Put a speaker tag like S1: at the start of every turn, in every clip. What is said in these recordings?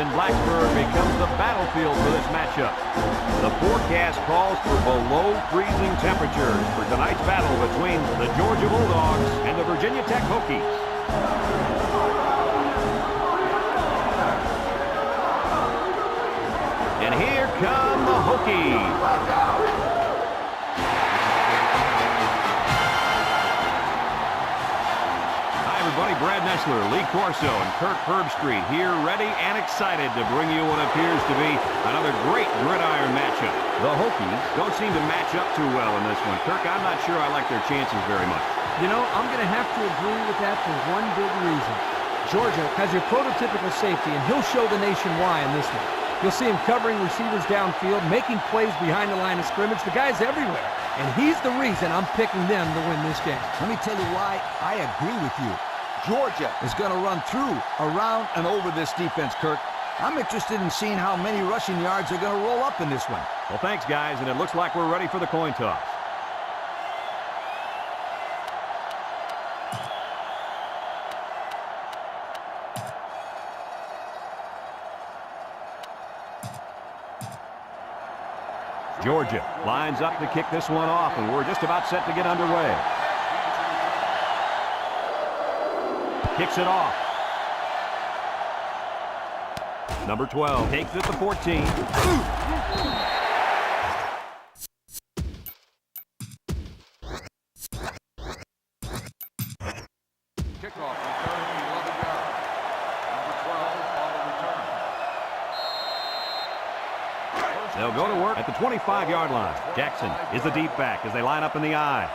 S1: and Blacksburg becomes the battlefield for this matchup. The forecast calls for below freezing temperatures for tonight's battle between the Georgia Bulldogs and the Virginia Tech Hokies. And here come the Hokies. Everybody, Brad Nessler, Lee Corso, and Kirk Herbstreit here ready and excited to bring you what appears to be another great gridiron matchup. The Hokies don't seem to match up too well in this one. Kirk, I'm not sure I like their chances very much.
S2: You know, I'm going to have to agree with that for one big reason. Georgia has your prototypical safety, and he'll show the nation why in this one. You'll see him covering receivers downfield, making plays behind the line of scrimmage. The guy's everywhere, and he's the reason I'm picking them to win this game.
S3: Let me tell you why I agree with you. Georgia is going to run through, around, and over this defense, Kirk. I'm interested in seeing how many rushing yards they're going to roll up in this one.
S1: Well, thanks, guys, and it looks like we're ready for the coin toss. Georgia lines up to kick this one off, and we're just about set to get underway. Kicks it off. Number 12 takes it to 14.
S4: Kickoff return, 11 yards. Number 12 on the return.
S1: They'll go to work at the 25-yard line. Jackson is the deep back as they line up in the I.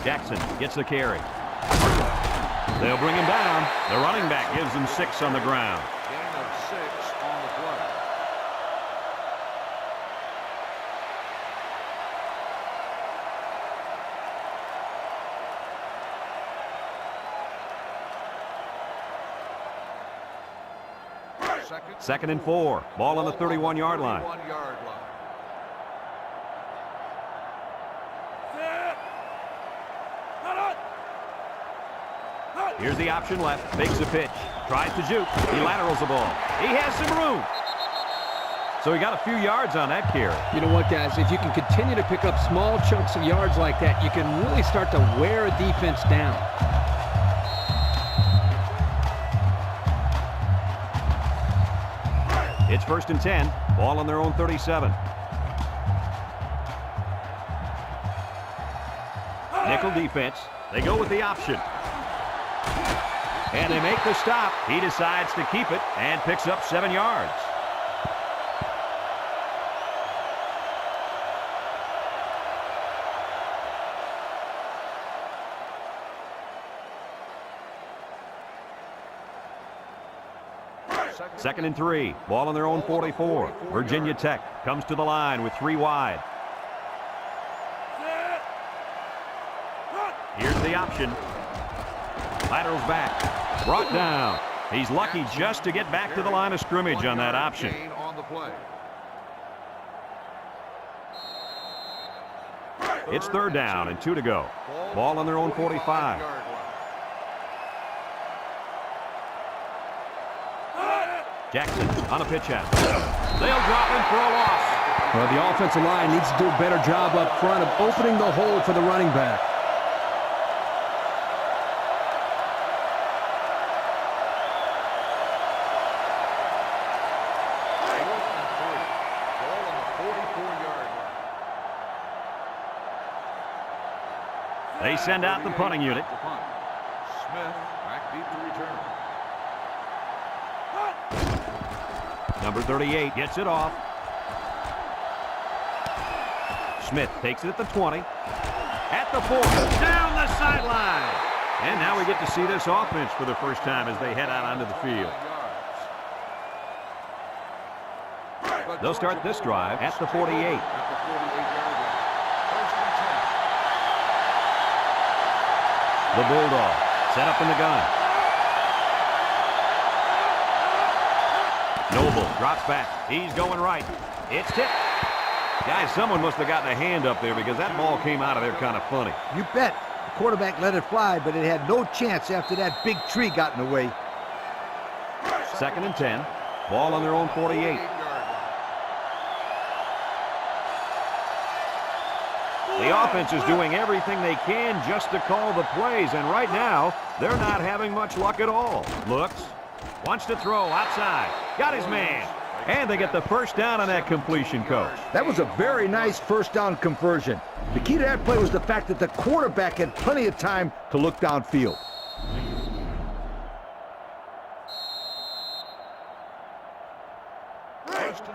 S1: Jackson gets the carry. They'll bring him down. The running back gives him 6 on the ground.
S4: Gain of 6 on the play.
S1: Second and 4. Ball on the 31-yard line. Here's the option left. Fakes a pitch. Tries to juke. He laterals the ball. He has some room. So he got a few yards on that carry.
S2: You know what, guys? If you can continue to pick up small chunks of yards like that, you can really start to wear a defense down.
S1: It's 1st and 10. Ball on their own 37. Nickel defense. They go with the option. And they make the stop. He decides to keep it and picks up 7 yards. Second and 3. Ball on their own 44. Virginia Tech comes to the line with 3 wide. Here's the option. Laterals back. Brought down. He's lucky just to get back to the line of scrimmage on that option. It's 3rd down and 2 to go. Ball on their own 45. Jackson on a pitch out. They'll drop him for a loss.
S2: Well, the offensive line needs to do a better job up front of opening the hole for the running back.
S1: They send out the punting unit.
S4: Smith back deep to return.
S1: Number 38 gets it off. Smith takes it at the 20. At the 40. Down the sideline. And now we get to see this offense for the first time as they head out onto the field. They'll start this drive at the 48. The Bulldogs set up in the gun. Noble drops back. He's going right. It's tipped. Guys, someone must have gotten a hand up there because that ball came out of there kind of funny.
S3: You bet. quarterback let it fly, but it had no chance after that big tree got in the way.
S1: 2nd and 10. Ball on their own 48. The offense is doing everything they can just to call the plays, and right now, they're not having much luck at all. Looks, wants to throw outside, got his man, and they get the first down on that completion, Coach.
S3: That was a very nice first down conversion. The key to that play was the fact that the quarterback had plenty of time to look downfield.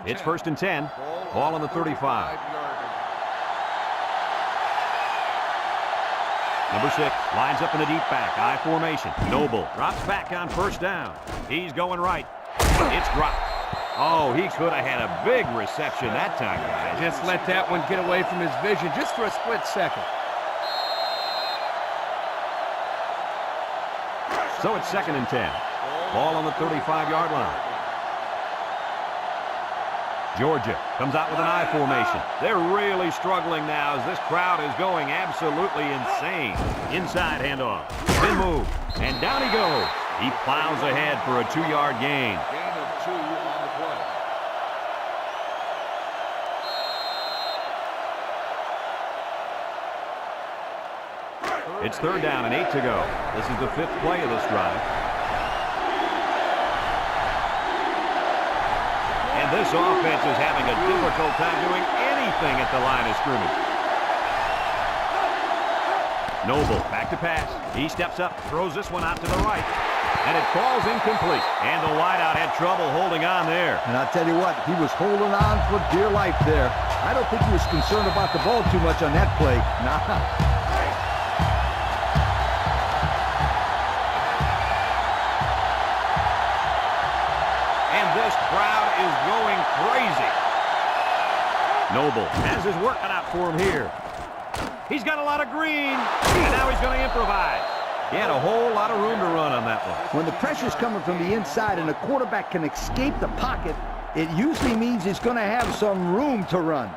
S1: It's 1st and 10. Ball on the 35. Number 6 lines up in the deep back. I formation. Noble drops back on first down. He's going right. It's dropped. Oh, he could have had a big reception that time, guys.
S2: Just let that one get away from his vision just for a split second.
S1: So it's 2nd and 10. Ball on the 35-yard line. Georgia comes out with an I formation. They're really struggling now as this crowd is going absolutely insane. Inside handoff. Spin move. And down he goes. He plows ahead for a 2-yard gain.
S4: Gain of 2 on the play.
S1: It's 3rd down and 8 to go. This is the 5th play of this drive. And this offense is having a difficult time doing anything at the line of scrimmage. Noble back to pass. He steps up, throws this one out to the right. And it falls incomplete. And the wideout had trouble holding on there.
S3: And I'll tell you what, he was holding on for dear life there. I don't think he was concerned about the ball too much on that play. Nah.
S1: This crowd is going crazy. Noble has his work cut out for him here. He's got a lot of green, and now he's going to improvise. He had a whole lot of room to run on that one.
S3: When the pressure's coming from the inside and the quarterback can escape the pocket, it usually means he's going to have some room to run.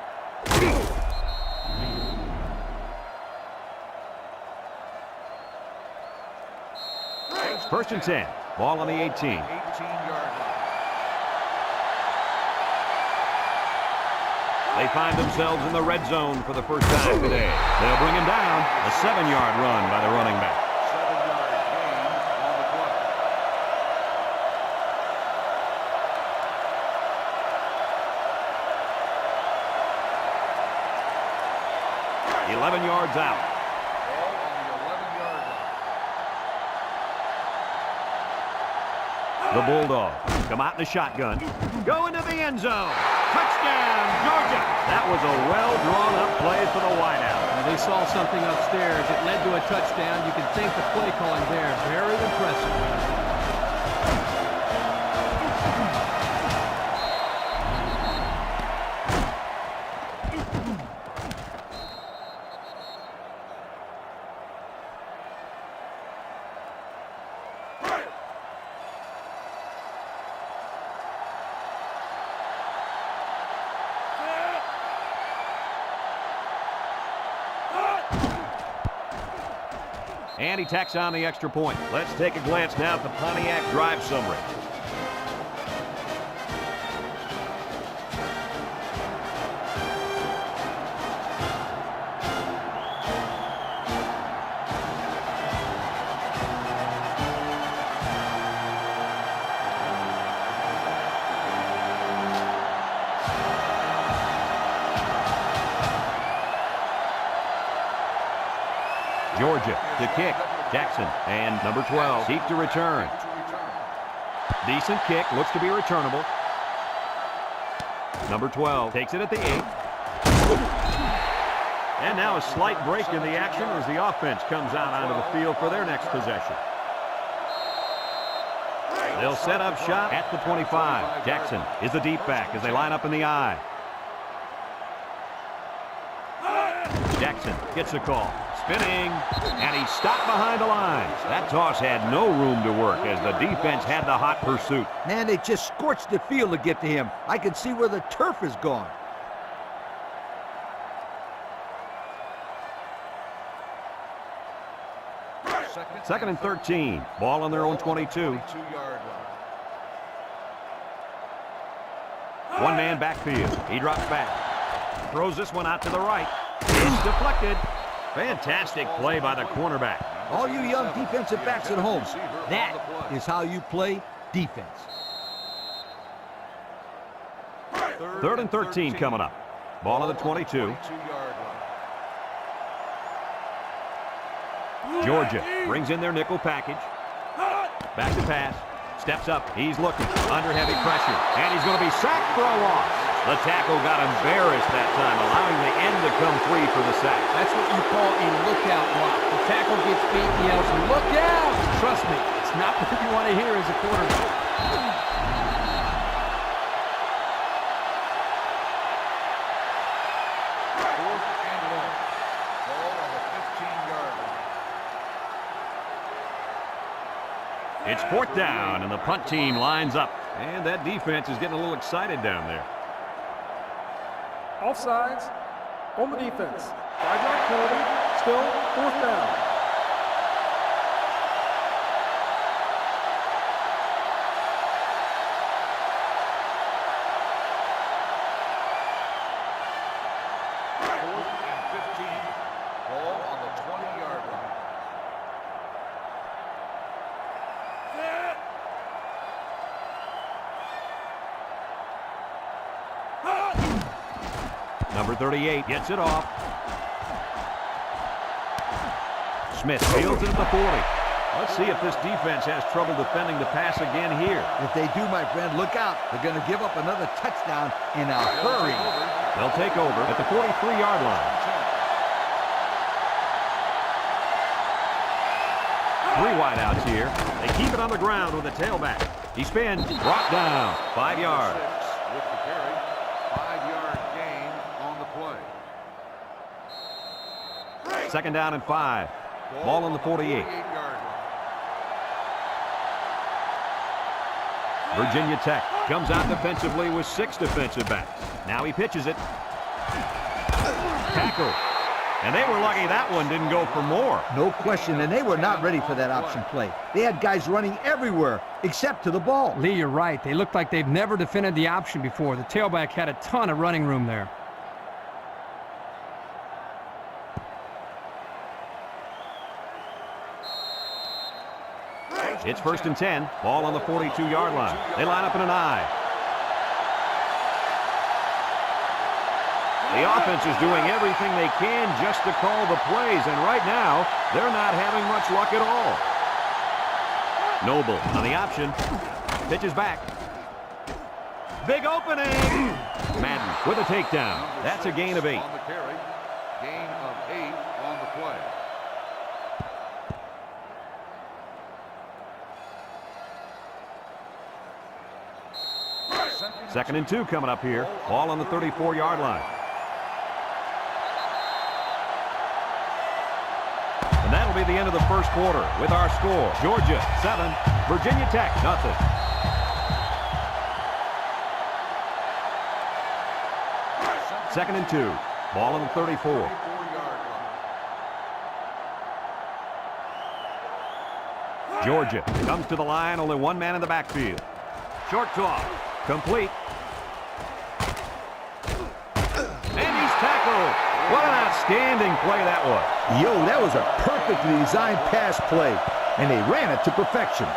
S1: 1st and 10. Ball on the 18.
S4: 18-yard line.
S1: They find themselves in the red zone for the first time today. They'll bring him down. A 7-yard run by the running back.
S4: 7-yard gain on the play.
S1: 11 yards out.
S4: Ball on the 11-yard line.
S1: The Bulldogs come out in the shotgun. Go into the end zone. Touchdown, Georgia. That was a well-drawn-up play for the wideout.
S2: They saw something upstairs. It led to a touchdown. You can thank the play calling there. Very impressive.
S1: And he tacks on the extra point. Let's take a glance now at the Pontiac drive summary. Georgia to kick. Jackson and number 12 seek to return. Decent kick, looks to be returnable. Number 12 takes it at the 8. And now a slight break in the action as the offense comes out onto the field for their next possession. They'll set up shop at the 25. Jackson is the deep back as they line up in the I. Jackson gets a call. Spinning, and he stopped behind the lines. That toss had no room to work as the defense had the hot pursuit.
S3: Man, they just scorched the field to get to him. I can see where the turf is gone.
S1: Second and 13. Ball on their own 22. One man backfield. He drops back. Throws this one out to the right. It's deflected. Fantastic play by the cornerback.
S3: All you young defensive backs at home, that is how you play defense.
S1: Third and 13 coming up. Ball on the 22. Georgia brings in their nickel package. Back to pass. Steps up. He's looking. Under heavy pressure. And he's going to be sacked for a loss. The tackle got embarrassed that time, allowing the end to come free for the sack.
S2: That's what you call a lookout block. The tackle gets beat, he yells, "Look out!" Trust me, it's not what you want to hear as a quarterback.
S4: Fourth and long. Ball on the 15-yard line.
S1: It's fourth down, and the punt team lines up. And that defense is getting a little excited down there.
S5: Offsides on the defense. 5-yard penalty. Still fourth down.
S4: Fourth and 15. Ball on the 20-yard line.
S1: Number 38 gets it off. Smith fields it at the 40. Let's see if this defense has trouble defending the pass again here.
S3: If they do, my friend, look out. They're going to give up another touchdown in a hurry.
S1: They'll take over at the 43-yard line. 3 wideouts here. They keep it on the ground with a tailback. He spins, brought down, 5 yards.
S4: With the carry, 5-yard gain on the play.
S1: Second down and 5. Ball on the 48.
S4: 48-yard line.
S1: Virginia Tech comes out defensively with 6 defensive backs. Now he pitches it. Tackle. And they were lucky that one didn't go for more.
S3: No question, and they were not ready for that option play. They had guys running everywhere except to the ball.
S2: Lee, you're right. They look like they've never defended the option before. The tailback had a ton of running room there.
S1: It's first and 10. Ball on the 42-yard line. They line up in an I. The offense is doing everything they can just to call the plays, and right now, they're not having much luck at all. Noble on the option. Pitches back. Big opening! Madden with a takedown. That's a gain of 8.
S4: On the carry, gain of 8 on the play.
S1: Second and 2 coming up here. Ball on the 34-yard line. And that'll be the end of the first quarter with our score. Georgia 7, Virginia Tech nothing. Second and 2. Ball on the 34.
S4: 34-yard line.
S1: Georgia comes to the line, only one man in the backfield. Short toss, complete. And he's tackled. What an outstanding play that was.
S3: Yo, that was a perfectly designed pass play, and they ran it to perfection.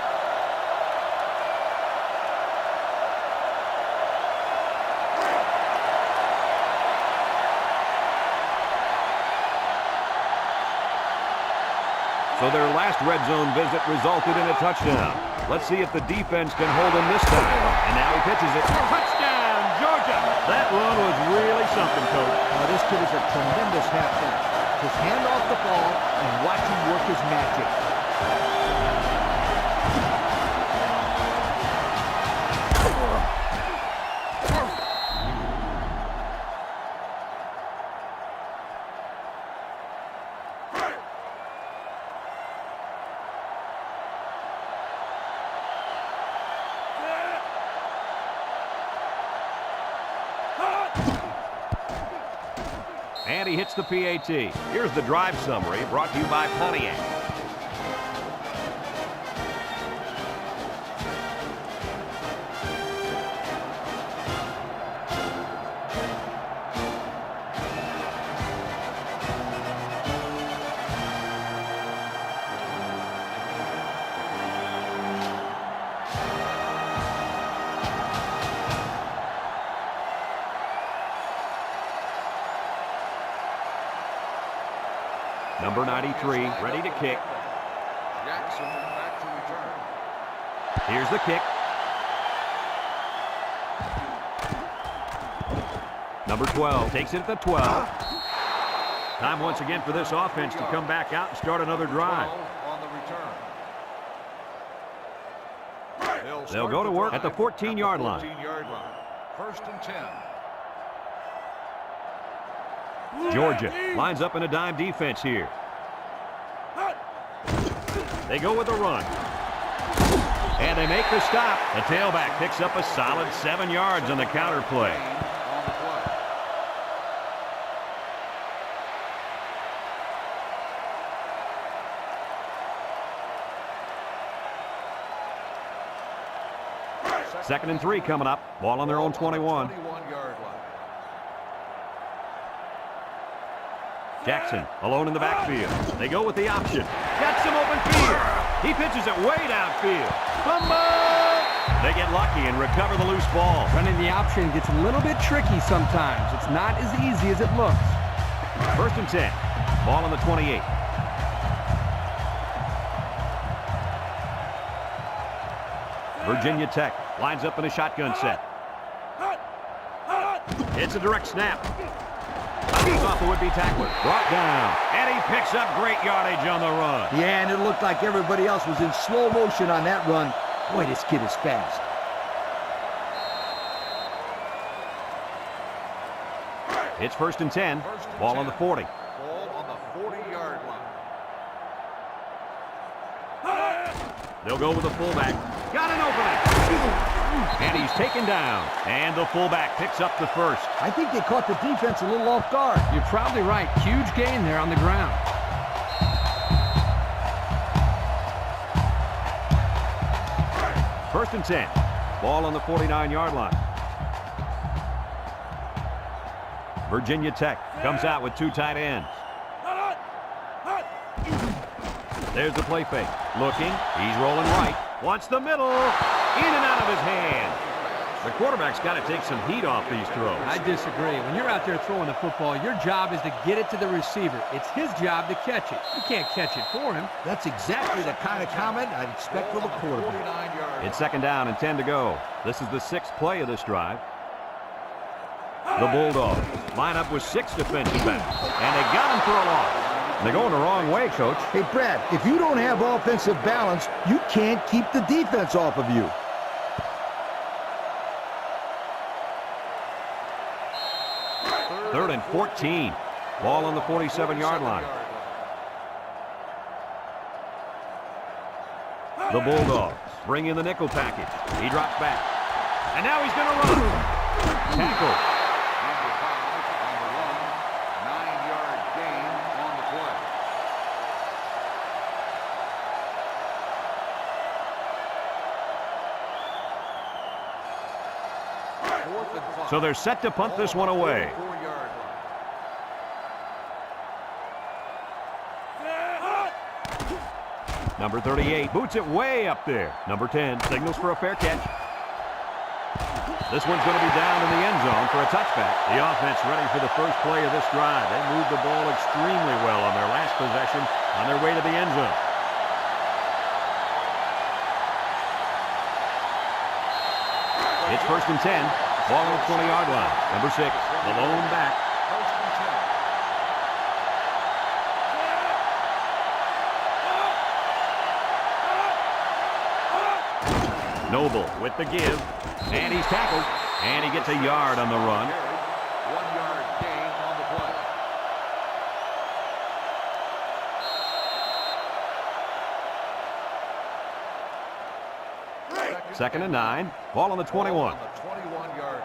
S1: So their last red zone visit resulted in a touchdown. Let's see if the defense can hold him this time. And now he pitches it. Touchdown, Georgia! That run was really something, Coach.
S3: This kid is a tremendous halfback. Just hand off the ball and watch him work his magic.
S1: And he hits the PAT. Here's the drive summary brought to you by Pontiac. Number 93, ready to kick.
S4: Jackson back to return.
S1: Here's the kick. Number 12 takes it at the 12. Time once again for this offense to come back out and start another drive.
S4: On the return.
S1: They'll go to work at the 14-yard line.
S4: 14-yard line. 1st and 10.
S1: Georgia lines up in a dime defense here. They go with a run. And they make the stop. The tailback picks up a solid 7 yards on the counter play.
S4: On the play.
S1: Second and 3 coming up. Ball on their own 21.
S4: 21-yard line.
S1: Jackson alone in the backfield. They go with the option. Got some open field. He pitches it way downfield. Fumble! They get lucky and recover the loose ball.
S2: Running the option gets a little bit tricky sometimes. It's not as easy as it looks.
S1: 1st and 10. Ball on the 28. Virginia Tech lines up in a shotgun set. It's a direct snap. He's off the would-be tackler. Brought down. And he picks up great yardage on the run.
S3: Yeah, and it looked like everybody else was in slow motion on that run. Boy, this kid is fast.
S1: It's 1st and 10. Ball on the 40.
S4: Ball on the 40-yard line.
S1: They'll go with the fullback. Got an opening. And he's taken down. And the fullback picks up the first.
S3: I think they caught the defense a little off guard.
S2: You're probably right. Huge gain there on the ground.
S1: 1st and 10. Ball on the 49-yard line. Virginia Tech comes out with 2 tight ends. There's the play fake. Looking. He's rolling right. Wants the middle. In and out of his hand. The quarterback's got to take some heat off these throws.
S2: I disagree. When you're out there throwing the football, your job is to get it to the receiver. It's his job to catch it. You can't catch it for him.
S3: That's exactly the kind of comment I'd expect from a quarterback.
S4: 49-yard.
S1: It's 2nd down and 10 to go. This is the 6th play of this drive. The Bulldogs line up with 6 defensive backs. And they got him for a loss. They're going the wrong way, Coach.
S3: Hey, Brad, if you don't have offensive balance, you can't keep the defense off of you.
S1: Third and 14. Ball on the 47-yard line. The Bulldogs bring in the nickel package. He drops back. And now he's going to run. Tackle.
S4: Number 5 on the run. 9-yard gain on the play.
S1: So they're set to punt this one away.
S4: 4-yard line.
S1: Number 38 boots it way up there. Number 10 signals for a fair catch. This one's going to be down in the end zone for a touchback. The offense ready for the first play of this drive. They moved the ball extremely well on their last possession on their way to the end zone. It's 1st and 10. Ball on the 20-yard line. Number 6, the lone back.
S4: 1st and 10.
S1: Noble with the give. And he's tackled. And he gets a yard on the run.
S4: 1-yard gain on the play.
S1: 2nd and 9. Ball on the 21.
S4: On the 21-yard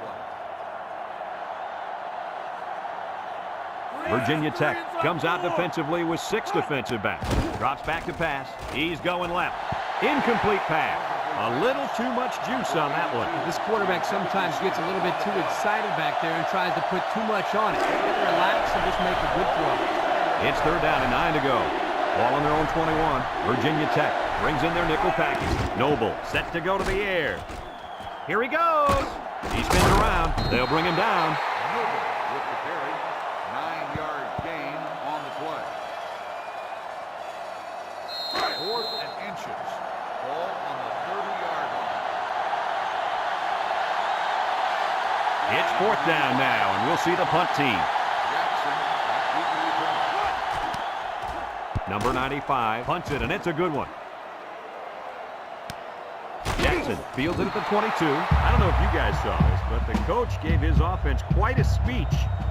S4: line.
S1: Virginia Tech comes out defensively with 6 defensive backs. Drops back to pass. He's going left. Incomplete pass. A little too much juice on that one.
S2: This quarterback sometimes gets a little bit too excited back there and tries to put too much on it. Relax and just make a good throw.
S1: It's 3rd down and 9 to go. Ball on their own 21. Virginia Tech brings in their nickel package. Noble set to go to the air. Here he goes. He spins around. They'll bring him down.
S4: Noble with the carry. 9-yard gain on the play. inches. Ball on the 30-yard line.
S1: It's 4th down now, and we'll see the punt team.
S4: Jackson,
S1: Number 95 punts it, and it's a good one. Jackson fields it at the 22. I don't know if you guys saw this, but the coach gave his offense quite a speech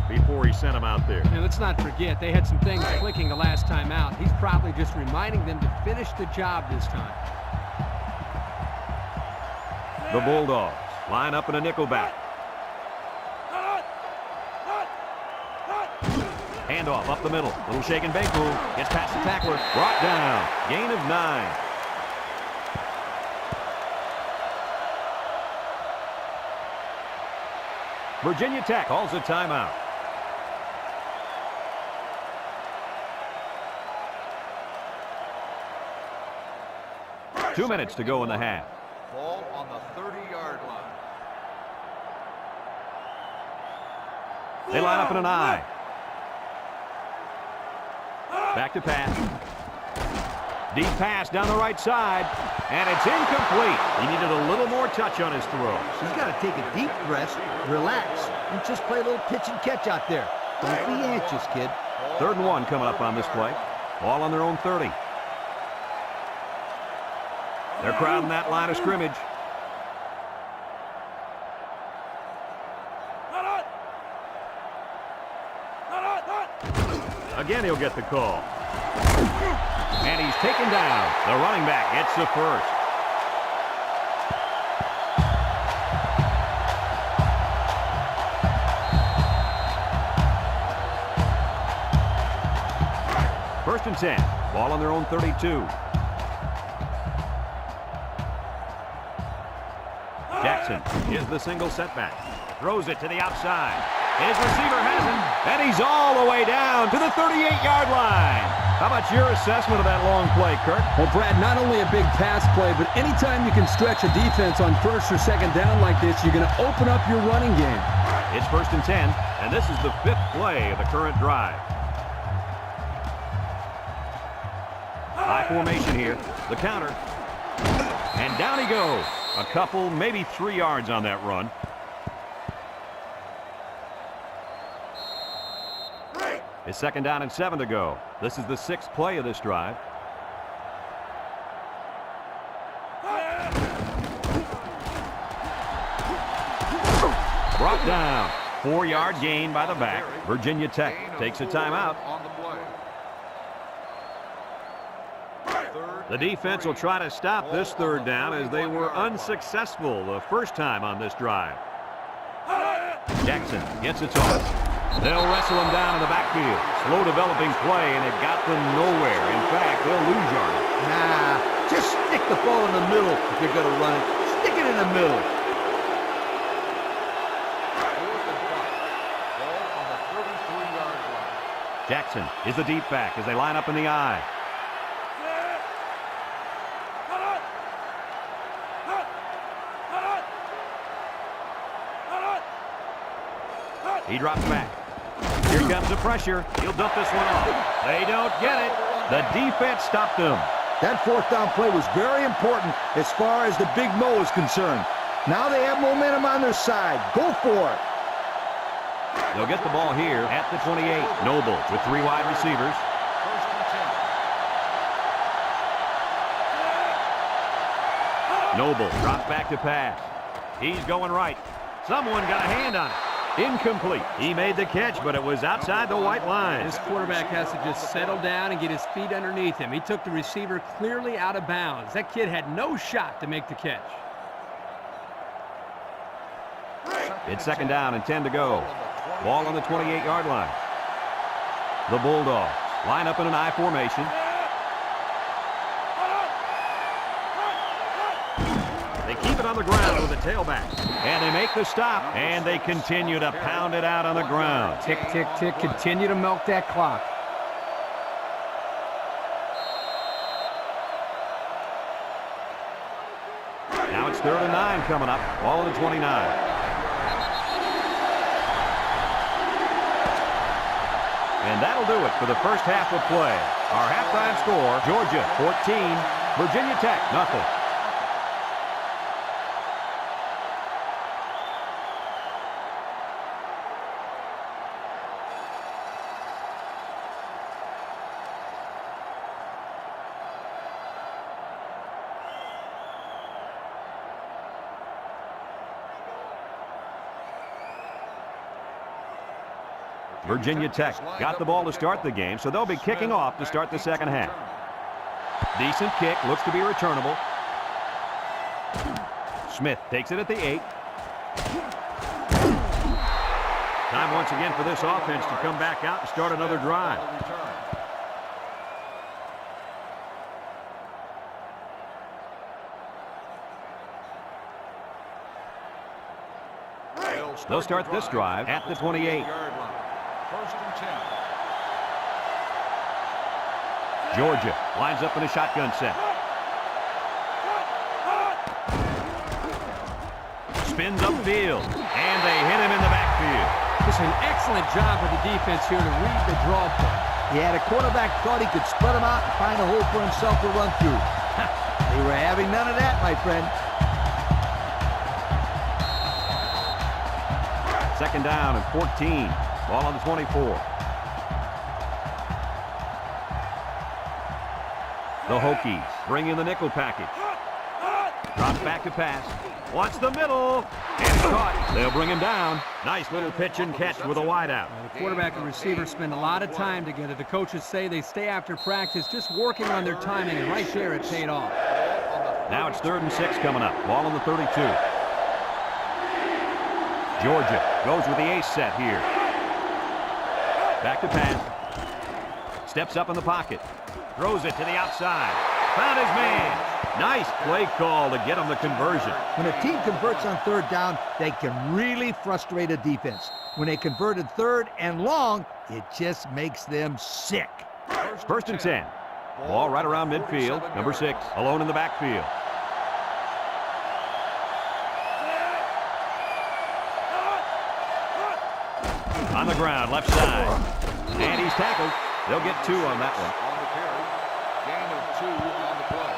S1: before he sent them out there.
S2: And let's not forget, they had some things clicking the last time out. He's probably just reminding them to finish the job this time.
S1: The Bulldogs line up in a nickel back. Handoff up the middle. Little shake and bake move. Gets past the tackler. Brought down. Gain of 9. Virginia Tech calls a timeout. Two minutes to go in the half.
S4: ball on the 30-yard line.
S1: They line up in an I. Back to pass. Deep pass down the right side. And it's incomplete. He needed a little more touch on his throw.
S3: He's got to take a deep breath, relax, and just play a little pitch and catch out there. Don't be anxious, kid.
S1: 3rd and 1 coming up on this play. Ball on their own 30. They're crowding that line of scrimmage. Again, he'll get the call. And he's taken down. The running back gets the first. First and 10. Ball on their own 32. Jackson is the single setback. Throws it to the outside. His receiver has him, and he's all the way down to the 38-yard line. How about your assessment of that long play, Kurt?
S2: Well, Brad, not only a big pass play, but anytime you can stretch a defense on 1st or 2nd down like this, you're going to open up your running game.
S1: It's 1st and 10, and this is the 5th play of the current drive. High formation here. The counter. And down he goes. A couple, maybe 3 yards on that run. It's 2nd down and 7 to go. This is the 6th play of this drive. Brought down. 4-yard gain by the back. Virginia Tech takes a timeout.
S4: On the play.
S1: The defense will try to stop this 3rd down as they were unsuccessful the first time on this drive. Jackson gets a toss. They'll wrestle him down in the backfield. Slow developing play, and it got them nowhere. In fact, they'll lose yardage.
S3: Nah, just stick the ball in the middle if you're going to run it. Stick it in the middle.
S4: 4th and 5. Ball on the 33-yard line.
S1: Jackson is the deep back as they line up in the I. He drops back. Here comes the pressure. He'll dump this one off. They don't get it. The defense stopped them.
S3: That 4th down play was very important as far as the Big Mo is concerned. Now they have momentum on their side. Go for it.
S1: They'll get the ball here at the 28. Noble with 3 wide receivers.
S4: 1st and 10.
S1: Noble drops back to pass. He's going right. Someone got a hand on it. Incomplete. He made the catch, but it was outside the white line.
S2: This quarterback has to just settle down and get his feet underneath him. He took the receiver clearly out of bounds. That kid had no shot to make the catch.
S1: It's 2nd down and 10 to go. Ball on the 28-yard line. The Bulldogs line up in an I formation. They keep it on the ground with a tailback. And they make the stop, and they continue to pound it out on the ground.
S2: Tick, tick, tick. Continue to milk that clock.
S1: Now it's 3rd and 9 coming up. Ball on the 29. And that'll do it for the first half of play. Our halftime score, Georgia 14, Virginia Tech, nothing. Virginia Tech got the ball to start the game, so they'll be kicking off to start the second half. Decent kick, looks to be returnable. Smith takes it at the 8. Time once again for this offense to come back out and start another drive. They'll start this drive at the 28.
S4: First and 10.
S1: Georgia lines up in a shotgun set. Spins upfield, and they hit him in the backfield.
S2: Just an excellent job of the defense here to read the draw play.
S3: Yeah, the quarterback thought he could spread them out and find a hole for himself to run through. They were having none of that, my friend.
S1: Second down and 14. Ball on the 24. The Hokies bring in the nickel package. Drops back to pass. Wants the middle. And it's caught. They'll bring him down. Nice little pitch and catch with a wideout.
S2: The quarterback and receiver spend a lot of time together. The coaches say they stay after practice just working on their timing, and right there it paid off.
S1: Now it's 3rd and 6 coming up. Ball on the 32. Georgia goes with the ace set here. Back to pass. Steps up in the pocket. Throws it to the outside. Found his man. Nice play call to get him the conversion.
S3: When a team converts on 3rd down, they can really frustrate a defense. When they converted 3rd and long, it just makes them sick.
S1: 1st and 10. Ball right around midfield. Number 6, alone in the backfield. On the ground, left side. And he's tackled. They'll get 2 on that one.
S4: On the carry. Gain of 2 on the play.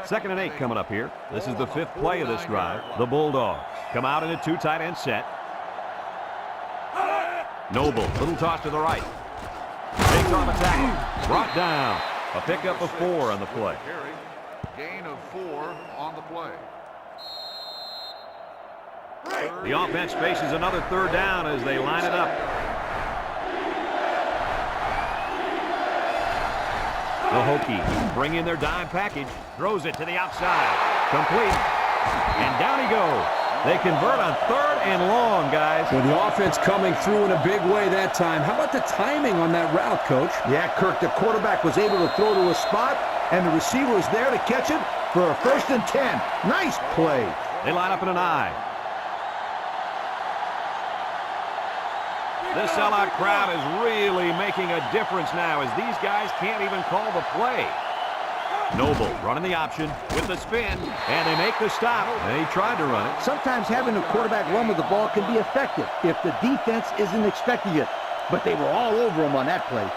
S1: 2nd and 8 coming up here. This is the 5th play of this drive. The Bulldogs come out in a 2 tight end set. Noble, little toss to the right. Takes off a tackle. Brought down. A pickup of 4 on the play.
S4: Gain of 4 on the play.
S1: The offense faces another 3rd down as they line it up. The Hokies bring in their dime package. Throws it to the outside. Complete. And down he goes. They convert on 3rd and long, guys.
S2: Well, the offense coming through in a big way that time. How about the timing on that route, Coach?
S3: Yeah, Kirk, the quarterback was able to throw to a spot, and the receiver was there to catch it for a 1st and 10. Nice play.
S1: They line up in an I. This sellout crowd is really making a difference now as these guys can't even call the play. Noble running the option with the spin, and they make the stop. They tried to run it.
S3: Sometimes having a quarterback run with the ball can be effective if the defense isn't expecting it, but they were all over him on that play.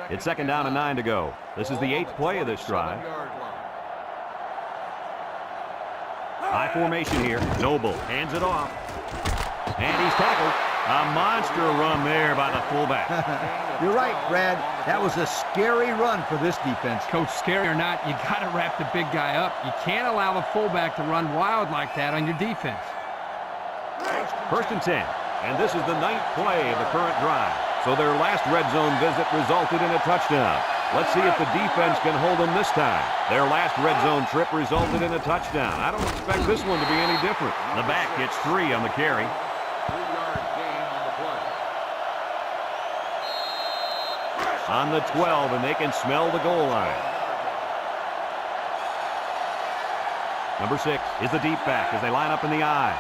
S1: It's 2nd down and 9 to go. This is the 8th play of this drive. High formation here. Noble hands it off. And he's tackled. A monster run there by the fullback.
S3: You're right, Brad. That was a scary run for this defense.
S2: Coach, scary or not, you got to wrap the big guy up. You can't allow the fullback to run wild like that on your defense.
S1: 1st and 10. And this is the 9th play of the current drive. So their last red zone visit resulted in a touchdown. Let's see if the defense can hold them this time. Their last red zone trip resulted in a touchdown. I don't expect this one to be any different. The back gets 3 on the carry.
S4: 3-yard gain on the play.
S1: On the 12, and they can smell the goal line. Number 6 is the deep back as they line up in the I.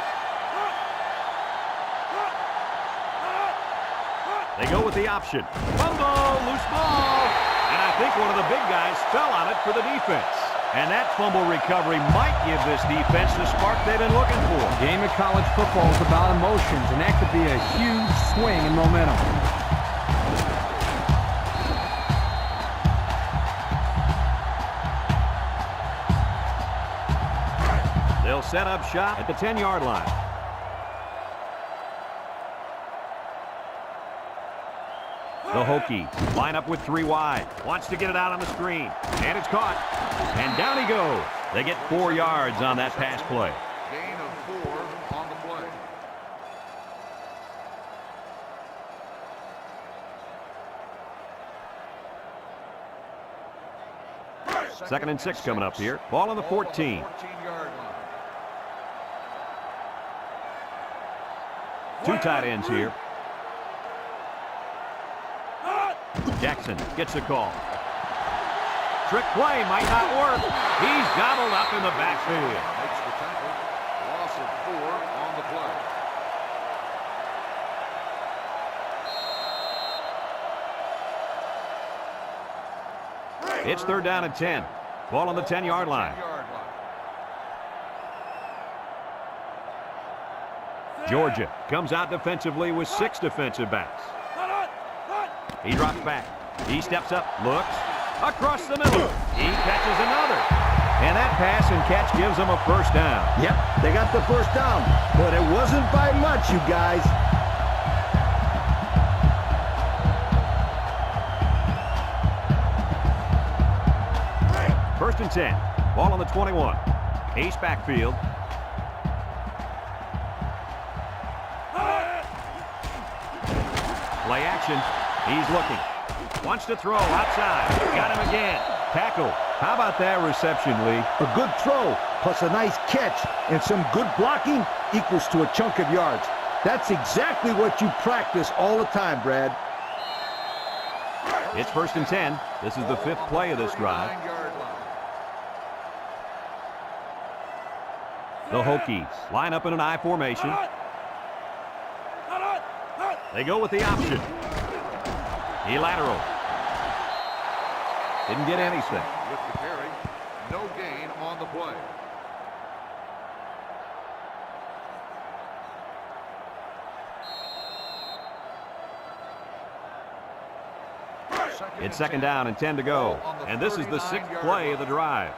S1: They go with the option. Fumble, loose ball. And I think one of the big guys fell on it for the defense. And that fumble recovery might give this defense the spark they've been looking for.
S2: The game of college football is about emotions, and that could be a huge swing in momentum.
S1: They'll set up shop at the 10-yard line. The Hokies line up with 3 wide. Wants to get it out on the screen. And it's caught. And down he goes. They get 4 yards on that pass play.
S4: Gain of 4 on the play.
S1: 2nd and 6 coming up here. Ball on the 14.
S4: 14-yard line.
S1: 2 tight ends here. Jackson gets the call. Trick play might not work. He's gobbled up in the backfield.
S4: Makes the tackle. Loss of 4 on the play.
S1: It's 3rd down and 10. Ball on the 10-yard line. Georgia comes out defensively with 6 defensive backs. He drops back. He steps up, looks, across the middle. He catches another. And that pass and catch gives them a 1st down.
S3: Yep, they got the 1st down, but it wasn't by much, you guys.
S1: First and 10. Ball on the 21. Ace backfield. Play action. He's looking. Wants to throw outside. Got him again. Tackle. How about that reception, Lee?
S3: A good throw, plus a nice catch, and some good blocking equals to a chunk of yards. That's exactly what you practice all the time, Brad.
S1: It's 1st and 10. This is the 5th play of this drive. The Hokies line up in an I formation. They go with the option. He lateral. Didn't get anything.
S4: With the carry, no gain on the play.
S1: It's 2nd down and 10 to go. And this is the 6th play of the drive.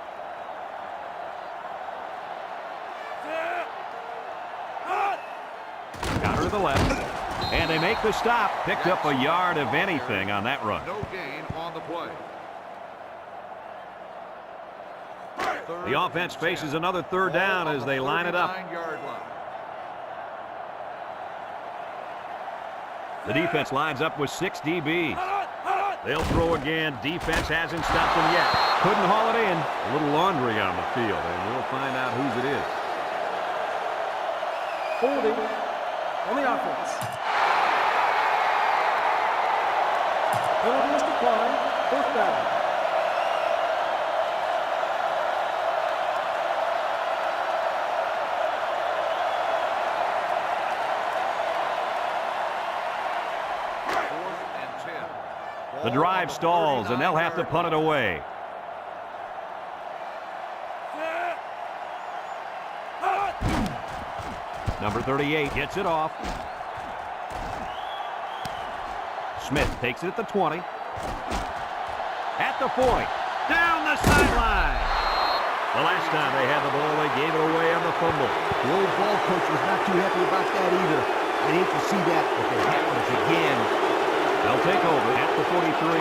S1: Counter to the left. And they make the stop. Picked up a yard of anything on that run.
S4: No gain on the play.
S1: The offense faces another 3rd down as they line it up. The defense lines up with 6 DBs. They'll throw again. Defense hasn't stopped them yet. Couldn't haul it in. A little laundry on the field, and we'll find out whose it is.
S5: Holding on the offense. Penalty is declined. 1st down.
S1: The drive stalls, and they'll have to punt it away. Number 38 gets it off. Smith takes it at the 20. At the 40. Down the sideline. The last time they had the ball, they gave it away on the fumble.
S3: The old ball coach was not too happy about that either. I hate to see that if it happens again.
S1: They'll take over at the 43.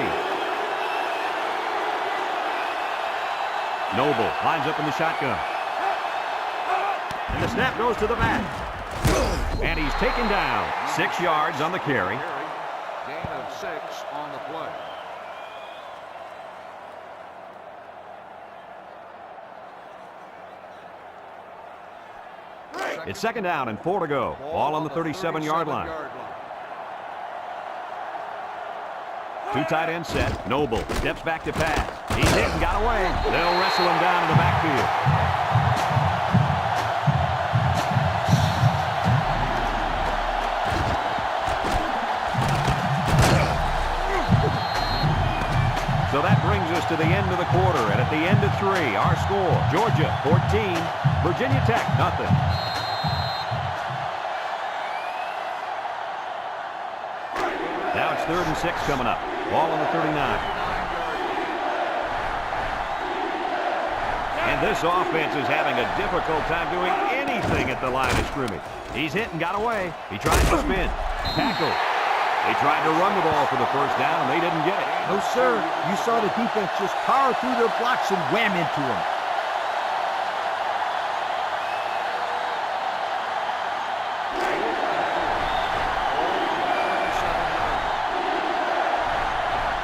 S1: Noble lines up in the shotgun. And the snap goes to the back. And he's taken down. 6 yards on the carry.
S4: Gain of 6 on the play.
S1: It's 2nd down and 4 to go. Ball on the 37-yard line. 2 tight ends set. Noble steps back to pass. He's hit and got away. They'll wrestle him down in the backfield. So that brings us to the end of the quarter, and at the end of 3, our score, Georgia 14, Virginia Tech nothing. Now it's 3rd and 6 coming up. Ball on the 39. And this offense is having a difficult time doing anything at the line of scrimmage. He's hit and got away. He tried to spin. Tackle. They tried to run the ball for the first down, and they didn't get it.
S3: No, sir. You saw the defense just power through their blocks and wham into them.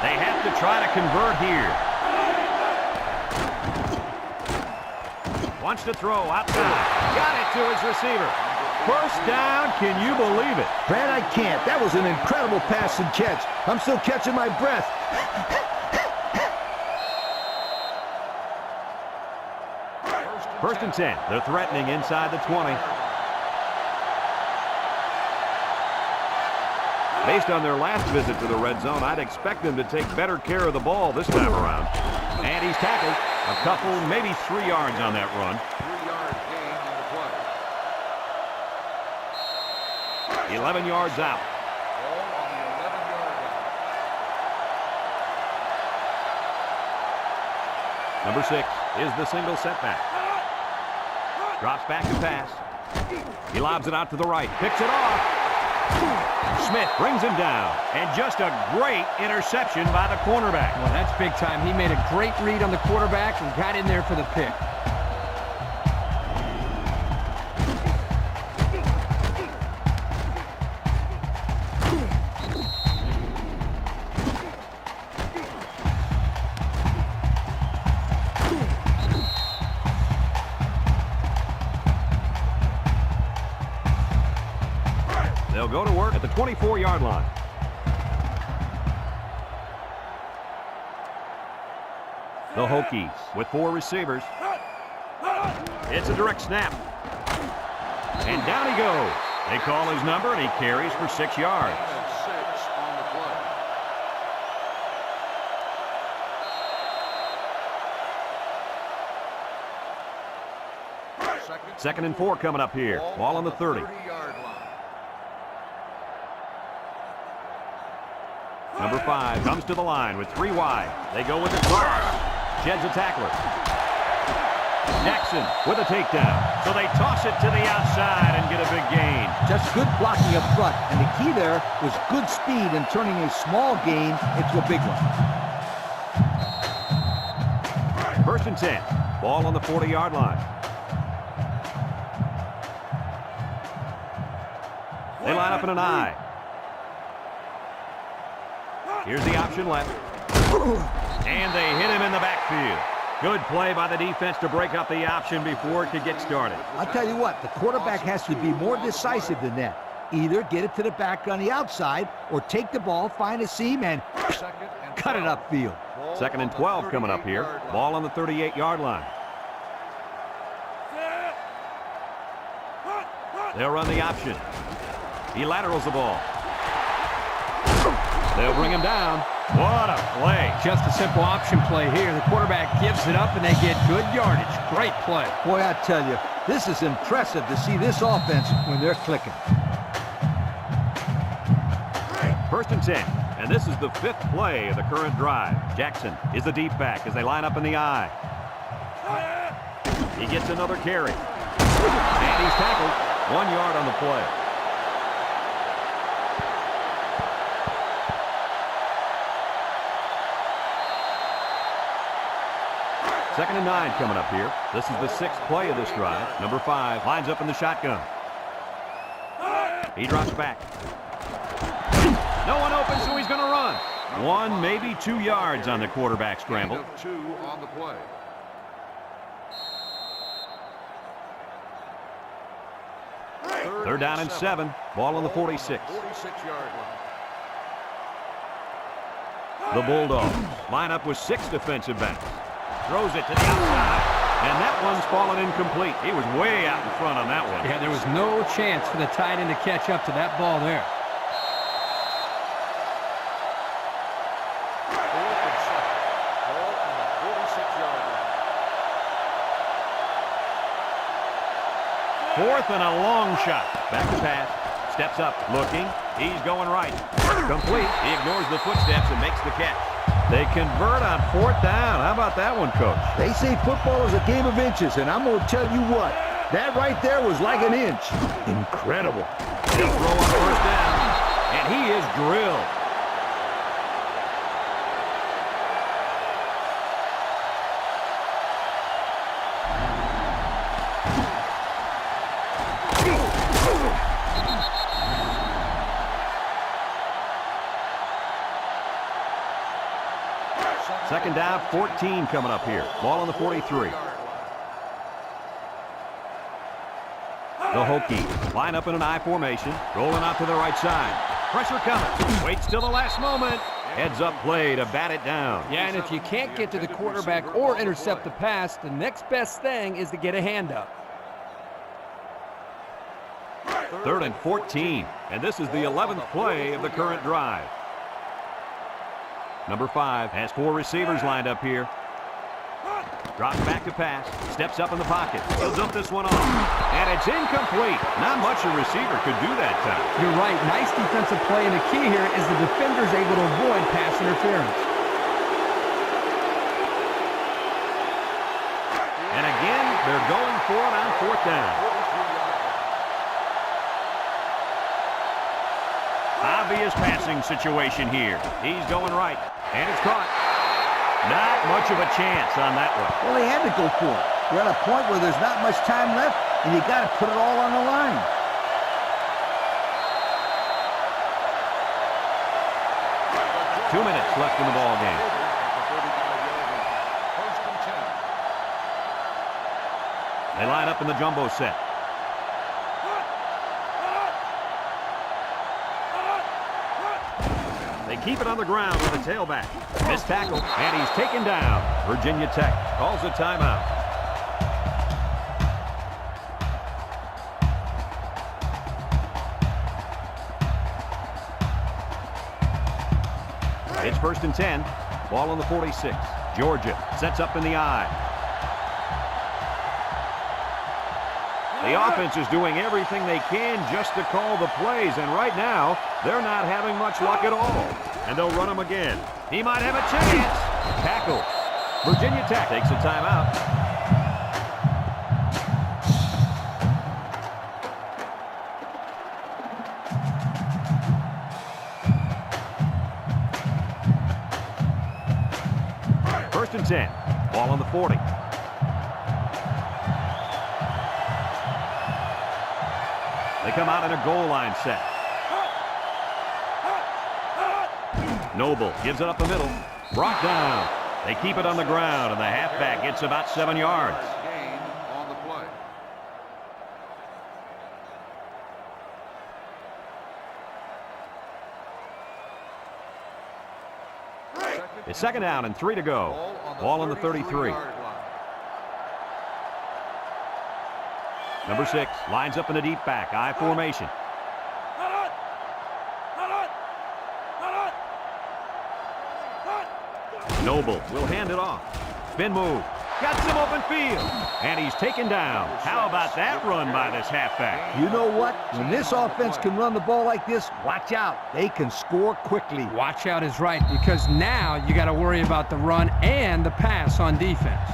S1: They have to try to convert here. Wants to throw outside. Got it to his receiver. First down, can you believe it?
S3: Brad, I can't. That was an incredible pass and catch. I'm still catching my breath.
S1: First and 10. They're threatening inside the 20. Based on their last visit to the red zone, I'd expect them to take better care of the ball this time around. And he's tackled. A couple, maybe 3 yards on that run.
S4: 3-yard gain on the play.
S1: 11 yards out.
S4: Ball on the 11-yard line.
S1: Number 6 is the single setback. Drops back to pass. He lobs it out to the right. Picks it off. Smith brings him down. And just a great interception by the cornerback.
S2: Well, that's big time. He made a great read on the quarterback and got in there for the pick.
S1: They'll go to work at the 24-yard line. The Hokies with 4 receivers. It's a direct snap. And down he goes. They call his number, and he carries for 6 yards.
S4: And 6 on the play.
S1: Second and 4 coming up here. Ball on the 30.
S4: 30-yard line.
S1: Number 5 comes to the line with 3 wide. They go with the cross. Sheds a tackler. Jackson with a takedown. So they toss it to the outside and get a big gain.
S3: Just good blocking up front. And the key there was good speed and turning a small gain into a big one.
S1: First and 10. Ball on the 40-yard line. They line up in an I. Here's the option left. And they hit him in the backfield. Good play by the defense to break up the option before it could get started.
S3: I'll tell you what, the quarterback has to be more decisive than that. Either get it to the back on the outside or take the ball, find a seam, and cut it upfield.
S1: Second and 12 coming up here. Ball on the 38-yard line. They'll run the option. He laterals the ball. They'll bring him down. What a play.
S2: Just a simple option play here. The quarterback gives it up, and they get good yardage. Great play.
S3: Boy, I tell you, this is impressive to see this offense when they're clicking.
S1: First and 10. And this is the 5th play of the current drive. Jackson is the deep back as they line up in the I. He gets another carry. And he's tackled. 1 yard on the play. Second and 9 coming up here. This is the 6th play of this drive. Number 5 lines up in the shotgun. He drops back. No one open, so he's going to run. 1, maybe 2 yards on the quarterback scramble.
S4: Gain of 2 on the play.
S1: Third down and 7. Ball on the 46.
S4: 46-yard line.
S1: The Bulldogs line up with 6 defensive backs. Throws it to the outside. And that one's fallen incomplete. He was way out in front on that one.
S2: Yeah, there was no chance for the tight end to catch up to that ball there.
S1: 4th and a long shot. Back to pass. Steps up, looking. He's going right. Complete. He ignores the footsteps and makes the catch. They convert on 4th down. How about that one, Coach?
S3: They say football is a game of inches, and I'm going to tell you what. That right there was like an inch. Incredible.
S1: He'll throw on 1st down, and he is drilled. Second down, 14 coming up here. Ball on the 43. The Hokies line up in an I formation, rolling out to the right side. Pressure coming. Waits till the last moment. Heads up play to bat it down.
S2: Yeah, and if you can't get to the quarterback or intercept the pass, the next best thing is to get a hand up.
S1: 3rd and 14. And this is the 11th play of the current drive. Number 5 has 4 receivers lined up here. Drops back to pass. Steps up in the pocket. He'll dump this one off. And it's incomplete. Not much a receiver could do that time.
S2: You're right. Nice defensive play, and the key here is the defender's able to avoid pass interference.
S1: And again, they're going for it on 4th down. Obvious passing situation here. He's going right. And it's caught. Not much of a chance on that one.
S3: Well, they had to go for it. We're at a point where there's not much time left, and you got to put it all on the line.
S1: Two minutes left in the ball game. They line up in the jumbo set. They keep it on the ground with a tailback. Missed tackle, and he's taken down. Virginia Tech calls a timeout. It's 1st and 10. Ball on the 46. Georgia sets up in the I. The offense is doing everything they can just to call the plays, and right now, they're not having much luck at all. And they'll run him again. He might have a chance. Tackle. Virginia Tech takes a timeout. First and 10. Ball on the 40. They come out in a goal line set. Noble gives it up the middle. Brought down. They keep it on the ground, and the halfback gets about 7 yards.
S4: Gain on the play.
S1: It's 2nd down and 3 to go. Ball on the 33. Number 6 lines up in the deep back, I formation. Noble will hand it off. Spin move. Got some open field. And he's taken down. How about that run by this halfback?
S3: You know what? When this offense can run the ball like this, watch out. They can score quickly.
S2: Watch out is right, because now you got to worry about the run and the pass on defense.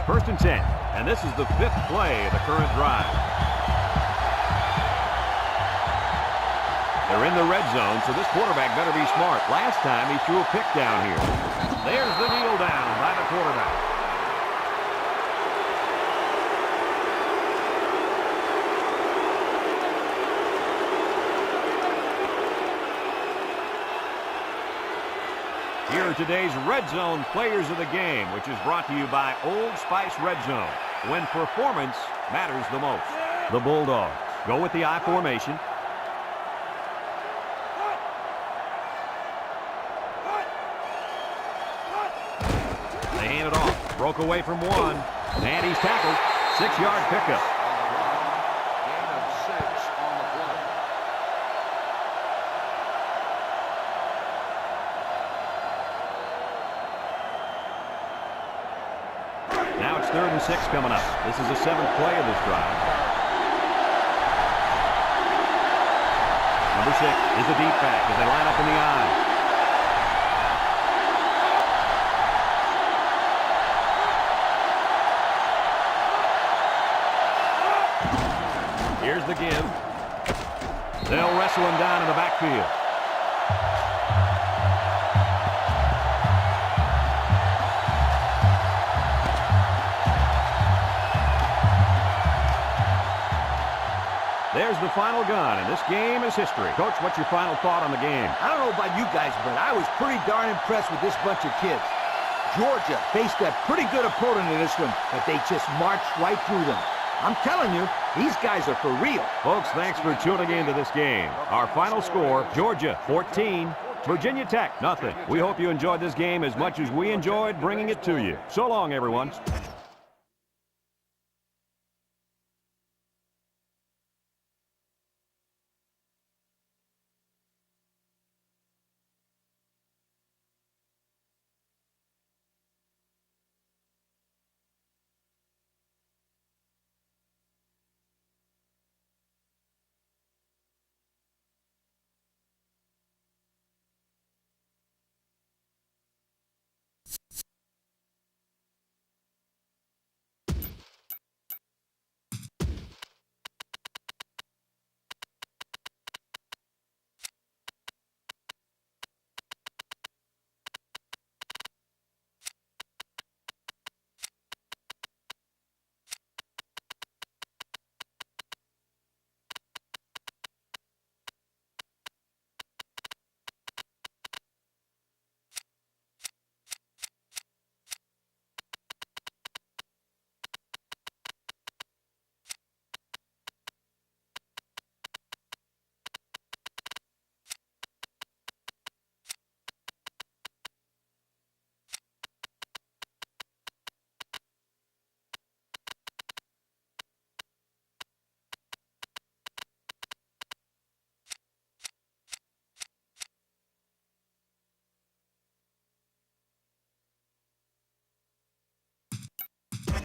S1: First and 10. And this is the 5th play of the current drive. They're in the red zone, so this quarterback better be smart. Last time he threw a pick down here. There's the kneel down by the quarterback. Here are today's Red Zone Players of the Game, which is brought to you by Old Spice Red Zone, when performance matters the most. The Bulldogs go with the I formation. They hand it off. Broke away from one. And he's tackled. 6-yard pickup.
S4: Gain of 6 on the play.
S1: Now it's 3rd and 6 coming up. This is the 7th play of this drive. Number 6 is a deep back as they line up in the I. Here's the give. They'll wrestle him down in the backfield. There's the final gun, and this game is history. Coach, what's your final thought on the game?
S3: I don't know about you guys, but I was pretty darn impressed with this bunch of kids. Georgia faced a pretty good opponent in this one, but they just marched right through them. I'm telling you, these guys are for real.
S1: Folks, thanks for tuning into this game. Our final score, Georgia 14, Virginia Tech 0. We hope you enjoyed this game as much as we enjoyed bringing it to you. So long, everyone.